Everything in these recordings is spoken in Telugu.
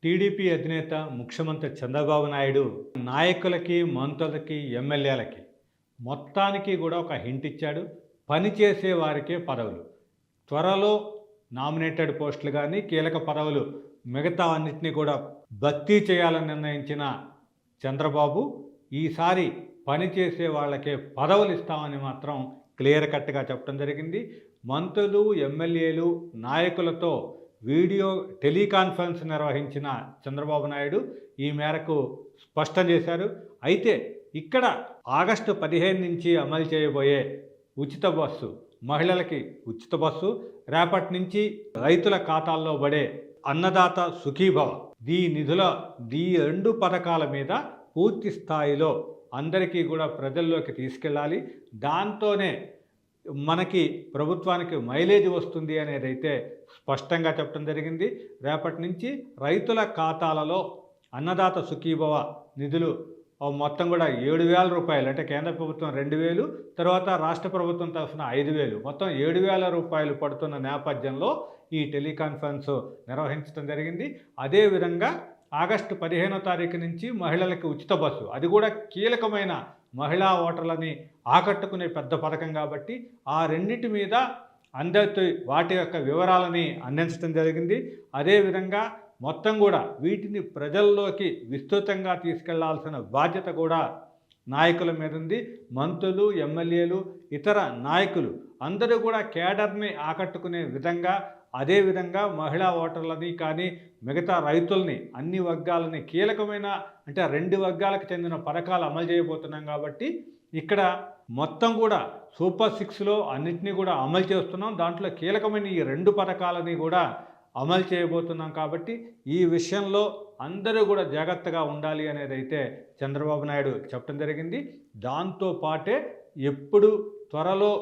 టీడీపీ అధినేత ముఖ్యమంత్రి చంద్రబాబు నాయుడు నాయకులకి, మంత్రులకి, ఎమ్మెల్యేలకి మొత్తానికి కూడా ఒక హింట్ ఇచ్చాడు. పనిచేసే వారికే పదవులు. త్వరలో నామినేటెడ్ పోస్టులు కానీ, కీలక పదవులు మిగతా అన్నింటినీ కూడా భర్తీ చేయాలని నిర్ణయించిన చంద్రబాబు ఈసారి పనిచేసే వాళ్ళకే పదవులు ఇస్తామని మాత్రం క్లియర్ కట్గా చెప్పడం జరిగింది. మంత్రులు, ఎమ్మెల్యేలు, నాయకులతో వీడియో టెలికాన్ఫరెన్స్ నిర్వహించిన చంద్రబాబు నాయుడు ఈ మేరకు స్పష్టం చేశారు. అయితే ఇక్కడ ఆగస్టు 15 నుంచి అమలు చేయబోయే ఉచిత బస్సు, మహిళలకి ఉచిత బస్సు, రేపటి నుంచి రైతుల ఖాతాల్లో పడే అన్నదాత సుఖీభవ, ఈ రెండు పథకాల మీద పూర్తి స్థాయిలో అందరికీ కూడా ప్రజల్లోకి తీసుకెళ్ళాలి. దాంతోనే మనకి ప్రభుత్వానికి మైలేజ్ వస్తుంది అనేది అయితే స్పష్టంగా చెప్పడం జరిగింది. రేపటి నుంచి రైతుల ఖాతాలలో అన్నదాత సుఖీభవ నిధులు మొత్తం కూడా 7,000 రూపాయలు, అంటే కేంద్ర ప్రభుత్వం 2,000, తర్వాత రాష్ట్ర ప్రభుత్వం తరఫున 5,000, మొత్తం 7,000 రూపాయలు పడుతున్న నేపథ్యంలో ఈ టెలికాన్ఫరెన్స్ నిర్వహించడం జరిగింది. అదేవిధంగా ఆగస్టు 15వ తారీఖు నుంచి మహిళలకు ఉచిత బస్సు, అది కూడా కీలకమైన మహిళా ఓటర్లని ఆకట్టుకునే పెద్ద పథకం కాబట్టి ఆ రెండింటి మీద అందరితో వాటి యొక్క వివరాలని అందించడం జరిగింది. అదేవిధంగా మొత్తం కూడా వీటిని ప్రజల్లోకి విస్తృతంగా తీసుకెళ్లాల్సిన బాధ్యత కూడా నాయకుల మీద ఉంది. మంత్రులు, ఎమ్మెల్యేలు, ఇతర నాయకులు అందరూ కూడా కేడర్ని ఆకట్టుకునే విధంగా, అదేవిధంగా మహిళా ఓటర్లని కానీ, మిగతా రైతుల్ని, అన్ని వర్గాలని, కీలకమైన అంటే 2 వర్గాలకు చెందిన పథకాలు అమలు చేయబోతున్నాం కాబట్టి ఇక్కడ మొత్తం కూడా సూపర్ 6లో అన్నింటినీ కూడా అమలు చేస్తున్నాం. దాంట్లో కీలకమైన ఈ 2 పథకాలని కూడా అమలు చేయబోతున్నాం కాబట్టి ఈ విషయంలో అందరూ కూడా జాగ్రత్తగా ఉండాలి అనేది అయితే చంద్రబాబు నాయుడు చెప్పడం జరిగింది. దాంతో పాటే ఎప్పుడు త్వరలో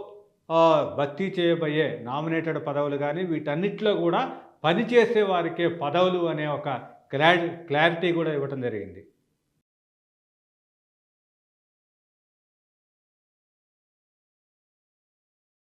భర్తీ చేయబోయే నామినేటెడ్ పదవులు కానీ వీటన్నిటిలో కూడా పనిచేసే వారికే పదవులు అనే ఒక క్లారిటీ కూడా ఇవ్వటం జరిగింది.